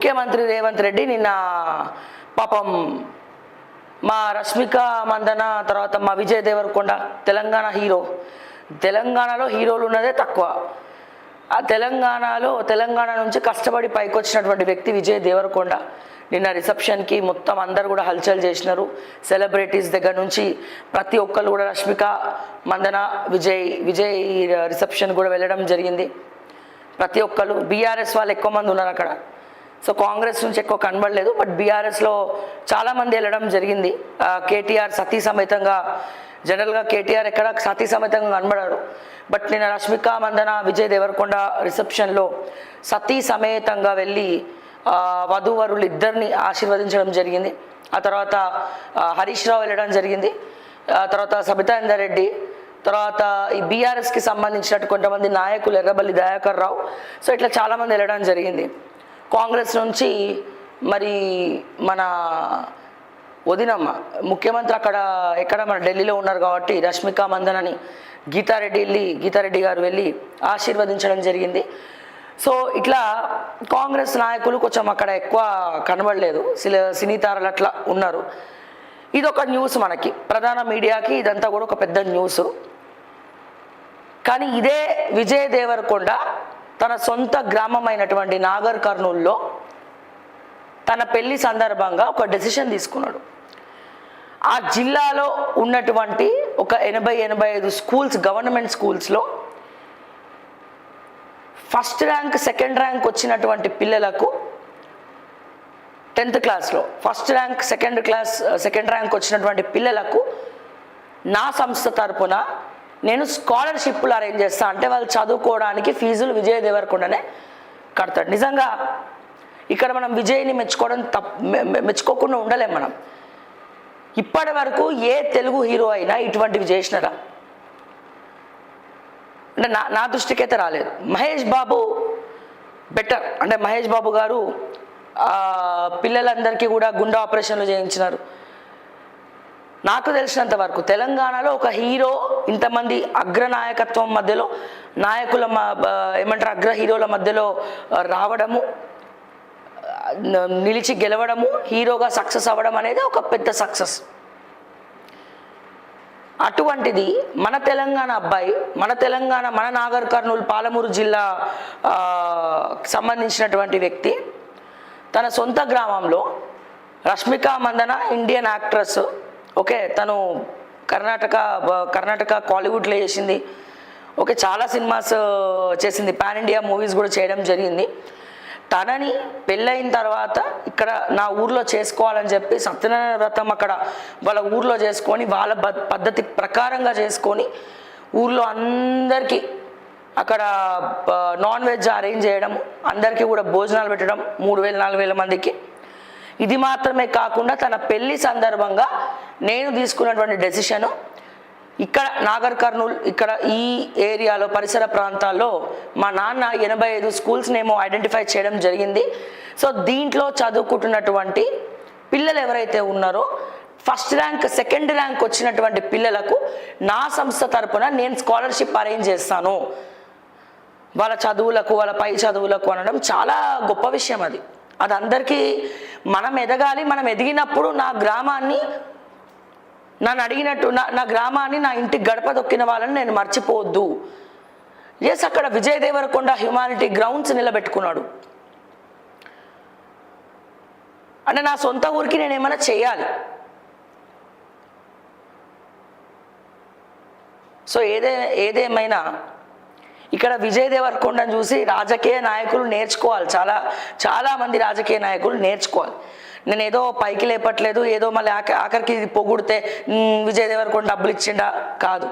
ముఖ్యమంత్రి రేవంత్ రెడ్డి నిన్న పాపం మా రష్మిక మందన తర్వాత మా విజయ్ దేవరకొండ తెలంగాణలో హీరోలు ఉన్నదే తక్కువ. ఆ తెలంగాణ నుంచి కష్టపడి పైకి వచ్చినటువంటి వ్యక్తి విజయ్ దేవరకొండ నిన్న రిసెప్షన్కి మొత్తం అందరు కూడా హల్చల్ చేసినారు. సెలబ్రిటీస్ దగ్గర నుంచి ప్రతి ఒక్కరు కూడా రష్మిక మందన విజయ్ రిసెప్షన్ కూడా వెళ్ళడం జరిగింది. ప్రతి ఒక్కరు బీఆర్ఎస్ వాళ్ళు ఎక్కువ మంది ఉన్నారు అక్కడ. సో కాంగ్రెస్ నుంచి ఎక్కువ కనబడలేదు, బట్ బీఆర్ఎస్లో చాలామంది వెళ్ళడం జరిగింది. కేటీఆర్ సతీ సమేతంగా, జనరల్గా కేటీఆర్ ఎక్కడ సతీ సమేతంగా కనబడారు, బట్ నిన్న రష్మిక మందన విజయ్ దేవరకొండ రిసెప్షన్లో సతీ సమేతంగా వెళ్ళి వధూవరులు ఇద్దరిని ఆశీర్వదించడం జరిగింది. ఆ తర్వాత హరీష్ రావు వెళ్ళడం జరిగింది, తర్వాత సబితా ఇందర్ రెడ్డి, తర్వాత ఈ బీఆర్ఎస్కి సంబంధించినట్టు కొంతమంది నాయకులు ఎర్రబల్లి దయాకర్ రావు, సో ఇట్లా చాలామంది వెళ్ళడం జరిగింది. కాంగ్రెస్ నుంచి మరి మన వదినమ్మ ముఖ్యమంత్రి ఎక్కడ మన ఢిల్లీలో ఉన్నారు కాబట్టి రష్మిక మందనని గీతారెడ్డి గారు వెళ్ళి ఆశీర్వదించడం జరిగింది. సో ఇట్లా కాంగ్రెస్ నాయకులు కొంచెం అక్కడ ఎక్కువ కనబడలేదు, సినీ తారలు అట్లా ఉన్నారు. ఇదొక న్యూస్ మనకి, ప్రధాన మీడియాకి ఇదంతా కూడా ఒక పెద్ద న్యూస్. కానీ ఇదే విజయ్ దేవరకొండ తన సొంత గ్రామం అయినటువంటి నాగర్ కర్నూల్లో తన పెళ్లి సందర్భంగా ఒక డెసిషన్ తీసుకున్నాడు. ఆ జిల్లాలో ఉన్నటువంటి ఒక 80-85 స్కూల్స్, గవర్నమెంట్ స్కూల్స్లో ఫస్ట్ ర్యాంక్ సెకండ్ ర్యాంక్ వచ్చినటువంటి పిల్లలకు 10th క్లాస్లో ఫస్ట్ ర్యాంక్ సెకండ్ ర్యాంక్ వచ్చినటువంటి పిల్లలకు నా సంస్థ తరపున నేను స్కాలర్షిప్లు అరేంజ్ చేస్తా, అంటే వాళ్ళు చదువుకోవడానికి ఫీజులు విజయ్ దేవరకొండనే కడతాడు. నిజంగా ఇక్కడ మనం విజయ్ని మెచ్చుకోకుండా ఉండలేం మనం. ఇప్పటి వరకు ఏ తెలుగు హీరో అయినా ఇటువంటివి చేసినారా అంటే నా దృష్టికి అయితే రాలేదు. మహేష్ బాబు బెటర్, అంటే మహేష్ బాబు గారు పిల్లలందరికీ కూడా గుండె ఆపరేషన్లు చేయించినారు. నాకు తెలిసినంత వరకు తెలంగాణలో ఒక హీరో ఇంతమంది అగ్రనాయకత్వం మధ్యలో, నాయకుల అగ్ర హీరోల మధ్యలో రావడము, నిలిచి గెలవడము, హీరోగా సక్సెస్ అవ్వడం అనేది ఒక పెద్ద సక్సెస్. అటువంటిది మన తెలంగాణ అబ్బాయి, మన నాగర్ కర్నూలు పాలమూరు జిల్లా సంబంధించినటువంటి వ్యక్తి తన సొంత గ్రామంలో Rashmika Mandanna Indian actress, okay, తను కర్ణాటక కాలీవుడ్లో చేసింది, ఓకే, చాలా సినిమాస్ చేసింది, పాన్ ఇండియా మూవీస్ కూడా చేయడం జరిగింది. తనని పెళ్ళైన తర్వాత ఇక్కడ నా ఊర్లో చేసుకోవాలని చెప్పి సత్యనారాయణ వ్రతం అక్కడ వాళ్ళ ఊర్లో చేసుకొని వాళ్ళ పద్ధతి ప్రకారంగా చేసుకొని ఊర్లో అందరికీ అక్కడ నాన్ వెజ్ అరేంజ్ చేయడం, అందరికీ కూడా భోజనాలు పెట్టడం 3000-4000 మందికి. ఇది మాత్రమే కాకుండా తన పెళ్లి సందర్భంగా నేను తీసుకున్నటువంటి డెసిషను ఇక్కడ నాగర్ కర్నూల్, ఇక్కడ ఈ ఏరియాలో పరిసర ప్రాంతాల్లో మా నాన్న 85 స్కూల్స్ని ఏమో ఐడెంటిఫై చేయడం జరిగింది. సో దీంట్లో చదువుకుంటున్నటువంటి పిల్లలు ఎవరైతే ఉన్నారో ఫస్ట్ ర్యాంక్ సెకండ్ ర్యాంక్ వచ్చినటువంటి పిల్లలకు నా సంస్థ తరపున నేను స్కాలర్షిప్ అరేంజ్ చేస్తాను, వాళ్ళ చదువులకు, వాళ్ళ పై చదువులకు అనడం చాలా గొప్ప విషయం. అది అందరికీ మనం ఎదగాలి. మనం ఎదిగినప్పుడు నా గ్రామాన్ని, నన్ను అడిగినట్టు నా గ్రామాన్ని, నా ఇంటికి గడప దొక్కిన వాళ్ళని నేను మర్చిపోవద్దు. ఎస్, అక్కడ విజయ్ దేవరకొండ హ్యుమానిటీ గ్రౌండ్స్ నిలబెట్టుకున్నాడు అంటే నా సొంత ఊరికి నేను ఏమైనా చేయాలి. సో ఏదేమైనా ఇక్కడ విజయ్ దేవరకొండను చూసి రాజకీయ నాయకులు నేర్చుకోవాలి, చాలా మంది రాజకీయ నాయకులు నేర్చుకోవాలి. నేను ఏదో పైకి లేపట్లేదు, ఏదో మళ్ళీ ఆఖరికి ఇది పొగుడితే విజయ్ దేవరకొండ డబ్బులు ఇచ్చిండా కాదు.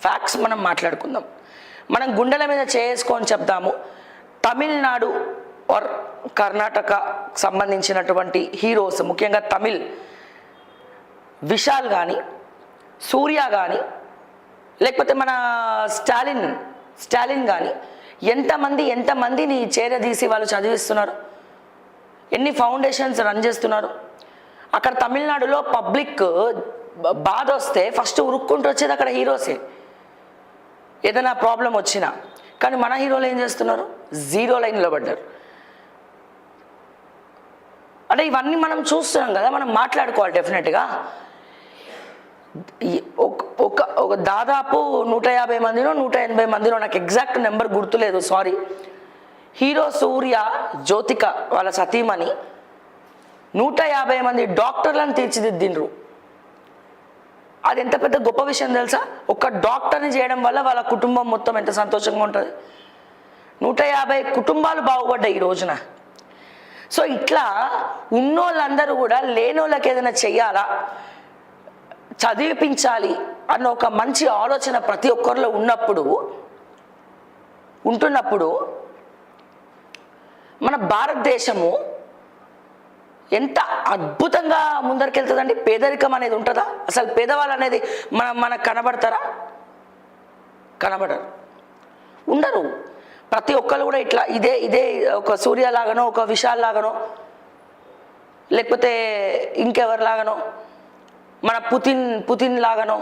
ఫ్యాక్ట్స్ మనం మాట్లాడుకుందాం, మనం గుండెల మీద చేసుకొని చెప్దాము. తమిళనాడు ఆర్ కర్ణాటక సంబంధించినటువంటి హీరోస్, ముఖ్యంగా తమిళ్ విశాల్ కానీ, సూర్య కానీ, లేకపోతే మన స్టాలిన్ కానీ ఎంతమందిని చేరదీసి వాళ్ళు చదివిస్తున్నారు, ఎన్ని ఫౌండేషన్స్ రన్ చేస్తున్నారు. అక్కడ తమిళనాడులో పబ్లిక్ బాధ వస్తే ఫస్ట్ ఉరుక్కుంటూ వచ్చేది అక్కడ హీరోసే, ఏదైనా ప్రాబ్లం వచ్చినా. కానీ మన హీరోలు ఏం చేస్తున్నారు? 0 లైన్ నిలబడ్డారు. అంటే ఇవన్నీ మనం చూస్తున్నాం కదా, మనం మాట్లాడుకోవాలి డెఫినెట్గా. ఒక దాదాపు 150 మందినో 180 మందినో, నాకు ఎగ్జాక్ట్ నెంబర్ గుర్తులేదు, సారీ, హీరో సూర్య జ్యోతిక వాళ్ళ సతీమణి 150 మంది డాక్టర్లను తీర్చిదిద్దిండ్రు. అది ఎంత పెద్ద గొప్ప విషయం తెలుసా? ఒక డాక్టర్ని చేయడం వల్ల వాళ్ళ కుటుంబం మొత్తం ఎంత సంతోషంగా ఉంటుంది. 150 కుటుంబాలు బాగుపడ్డాయి ఈ రోజున. సో ఇట్లా ఉన్నోళ్ళందరూ కూడా లేనోళ్ళకి ఏదైనా చెయ్యాలా, చదివిపించాలి అన్న ఒక మంచి ఆలోచన ప్రతి ఒక్కరిలో ఉంటున్నప్పుడు మన భారతదేశము ఎంత అద్భుతంగా ముందరికెళ్తుందండి. పేదరికం అనేది ఉంటుందా అసలు? పేదవాళ్ళు అనేది మనకు కనబడతారా? కనబడరు, ఉండరు. ప్రతి ఒక్కరు కూడా ఇట్లా ఇదే ఒక సూర్య లాగానో, ఒక విశాల్ లాగానో, లేకపోతే ఇంకెవరిలాగానో, మన పుతిన్ లాగానో.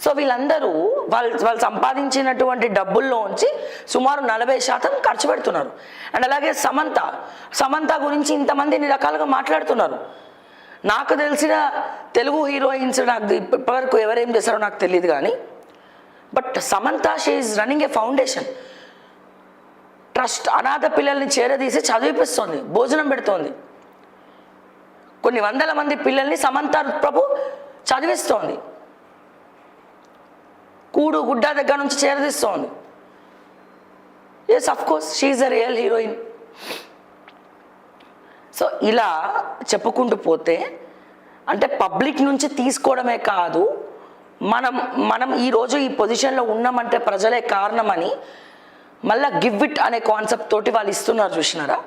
సో వీళ్ళందరూ వాళ్ళు సంపాదించినటువంటి డబ్బుల్లోంచి సుమారు 40% ఖర్చు పెడుతున్నారు. అండ్ అలాగే సమంత గురించి ఇంతమంది ఇన్ని రకాలుగా మాట్లాడుతున్నారు. నాకు తెలిసిన తెలుగు హీరోయిన్స్ నాకు ఇప్పటివరకు ఎవరేం చేస్తారో నాకు తెలియదు కానీ, but Samantha she is running A foundation trust. అనాథ పిల్లల్ని చేరదీసి చదివిపిస్తోంది, భోజనం పెడుతోంది. కొన్ని వందల మంది పిల్లల్ని సమంత ప్రభు చదివిస్తోంది, కూడు గుడ్డ దగ్గర నుంచి చేరదీస్తోంది. Yes, of course she is a real heroine. So ఇలా చెప్పుకుంటూ పోతే అంటే పబ్లిక్ నుంచి తీసుకోవడమే కాదు, మనం ఈరోజు ఈ పొజిషన్లో ఉన్నామంటే ప్రజలే కారణమని మళ్ళీ గివ్ ఇట్ అనే కాన్సెప్ట్ తోటి వాళ్ళు ఇస్తున్నారు, చూసినారా?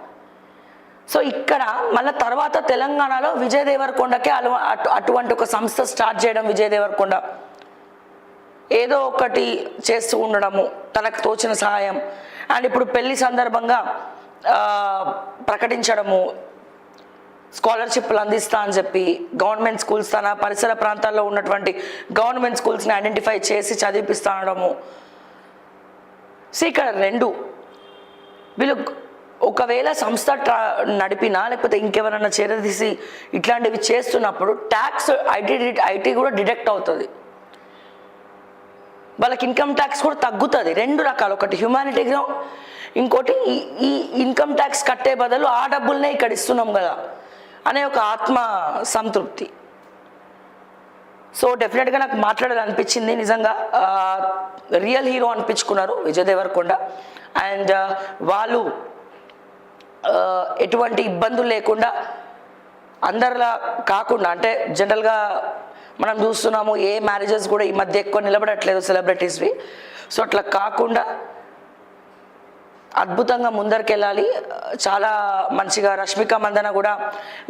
సో ఇక్కడ మళ్ళీ తర్వాత తెలంగాణలో విజయ్ దేవరకొండకే అటువంటి ఒక సంస్థ స్టార్ట్ చేయడం, విజయ్ దేవరకొండ ఏదో ఒకటి చేస్తూ ఉండడము, తనకు తోచిన సహాయం. అండ్ ఇప్పుడు పెళ్లి సందర్భంగా ప్రకటించడము, స్కాలర్షిప్లు అందిస్తా అని చెప్పి గవర్నమెంట్ స్కూల్స్, తన పరిసర ప్రాంతాల్లో ఉన్నటువంటి గవర్నమెంట్ స్కూల్స్ని ఐడెంటిఫై చేసి చదివిపిస్తా అనడము. సో ఇక్కడ రెండు, వీళ్ళు ఒకవేళ సంస్థ నడిపినా లేకపోతే ఇంకెవరన్నా చేరదీసి ఇట్లాంటివి చేస్తున్నప్పుడు ట్యాక్స్ ఐటీ కూడా డిడక్ట్ అవుతుంది, వాళ్ళకి ఇన్కమ్ ట్యాక్స్ కూడా తగ్గుతుంది. రెండు రకాలు, ఒకటి హ్యూమానిటీ గ్రౌండ్, ఇంకోటి ఈ ఇన్కమ్ ట్యాక్స్ కట్టే బదులు ఆ డబ్బులనే ఇక్కడ ఇస్తున్నాం కదా అనే ఒక ఆత్మ సంతృప్తి. సో డెఫినెట్గా నాకు మాట్లాడాలనిపించింది. నిజంగా రియల్ హీరో అనిపించుకున్నారు విజయ్ దేవరకొండ. అండ్ వాళ్ళు ఎటువంటి ఇబ్బందులు లేకుండా అందరిలా కాకుండా, అంటే జనరల్గా మనం చూస్తున్నాము ఏ మ్యారేజెస్ కూడా ఈ మధ్య ఎక్కువ నిలబడట్లేదు సెలబ్రిటీస్వి. సో అట్లా కాకుండా అద్భుతంగా ముందరికెళ్ళాలి. చాలా మంచిగా రష్మిక మందన కూడా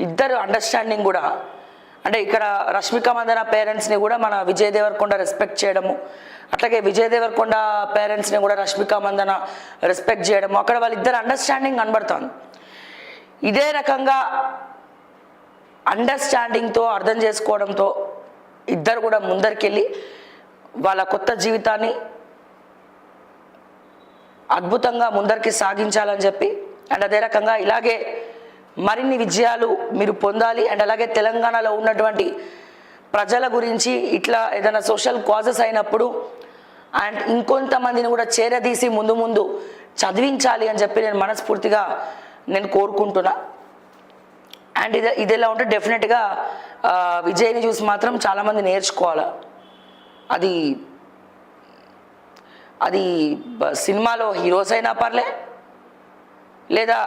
ఇద్దరు అండర్స్టాండింగ్ కూడా, అంటే ఇక్కడ రష్మిక మందన పేరెంట్స్ని కూడా మన విజయ్ దేవరకొండ రెస్పెక్ట్ చేయడము, అట్లాగే విజయ్ దేవరకొండ పేరెంట్స్ని కూడా రష్మిక మందన రెస్పెక్ట్ చేయడము, అక్కడ వాళ్ళిద్దరు అండర్స్టాండింగ్ కనబడుతుంది. ఇదే రకంగా అండర్స్టాండింగ్తో, అర్థం చేసుకోవడంతో ఇద్దరు కూడా ముందరికెళ్ళి వాళ్ళ కొత్త జీవితాన్ని అద్భుతంగా ముందరికి సాగించాలని చెప్పి, అండ్ అదే రకంగా ఇలాగే మరిన్ని విజయాలు మీరు పొందాలి. అండ్ అలాగే తెలంగాణలో ఉన్నటువంటి ప్రజల గురించి ఇట్లా ఏదైనా సోషల్ కాజెస్ అయినప్పుడు అండ్ ఇంకొంతమందిని కూడా చేరదీసి ముందు చదివించాలి అని చెప్పి నేను మనస్ఫూర్తిగా కోరుకుంటున్నా. అండ్ ఇది ఎలా ఉంటే డెఫినెట్గా విజయ్ని చూసి మాత్రం చాలామంది నేర్చుకోవాలి. అది సినిమాలో హీరోస్ అయినా పర్లే, లేదా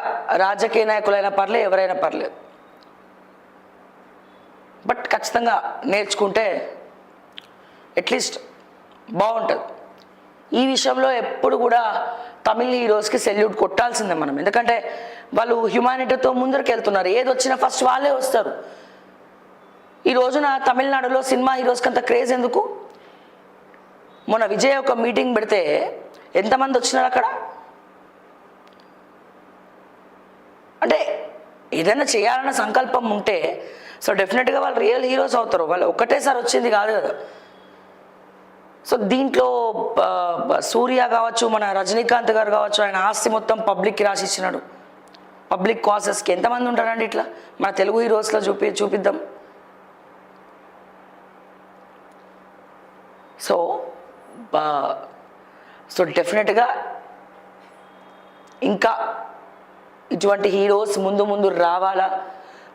రాజకీయ నాయకులైనా పర్లే, ఎవరైనా పర్లేదు, బట్ ఖచ్చితంగా నేర్చుకుంటే అట్లీస్ట్ బాగుంటుంది. ఈ విషయంలో ఎప్పుడు కూడా తమిళ హీరోస్కి సెల్యూట్ కొట్టాల్సిందే మనం, ఎందుకంటే వాళ్ళు హ్యుమానిటీతో ముందరికి వెళ్తున్నారు. ఏది వచ్చినా ఫస్ట్ వాళ్ళే వస్తారు. ఈ రోజున తమిళనాడులో సినిమా హీరోస్కి అంత క్రేజ్ ఎందుకు? మొన్న విజయ్ ఒక మీటింగ్ పెడితే ఎంతమంది వచ్చినారు అక్కడ? అంటే ఏదైనా చేయాలన్న సంకల్పం ఉంటే సో డెఫినెట్గా వాళ్ళు రియల్ హీరోస్ అవుతారు. వాళ్ళు ఒకటేసారి వచ్చింది కాదు కదా. సో దీంట్లో సూర్య కావచ్చు, మన రజనీకాంత్ గారు కావచ్చు, ఆయన ఆస్తి మొత్తం పబ్లిక్కి రాసి ఇచ్చినాడు. పబ్లిక్ కాసెస్కి ఎంతమంది ఉంటారండి ఇట్లా? మన తెలుగు హీరోస్లో చూపిద్దాం. సో డెఫినెట్గా ఇంకా ఇటువంటి హీరోస్ ముందు రావాలా,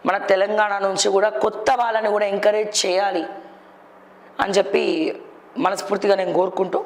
మన తెలంగాణ నుంచి కూడా కొత్త వాళ్ళని కూడా ఎంకరేజ్ చేయాలి అని చెప్పి మనస్ఫూర్తిగా నేను కోరుకుంటూ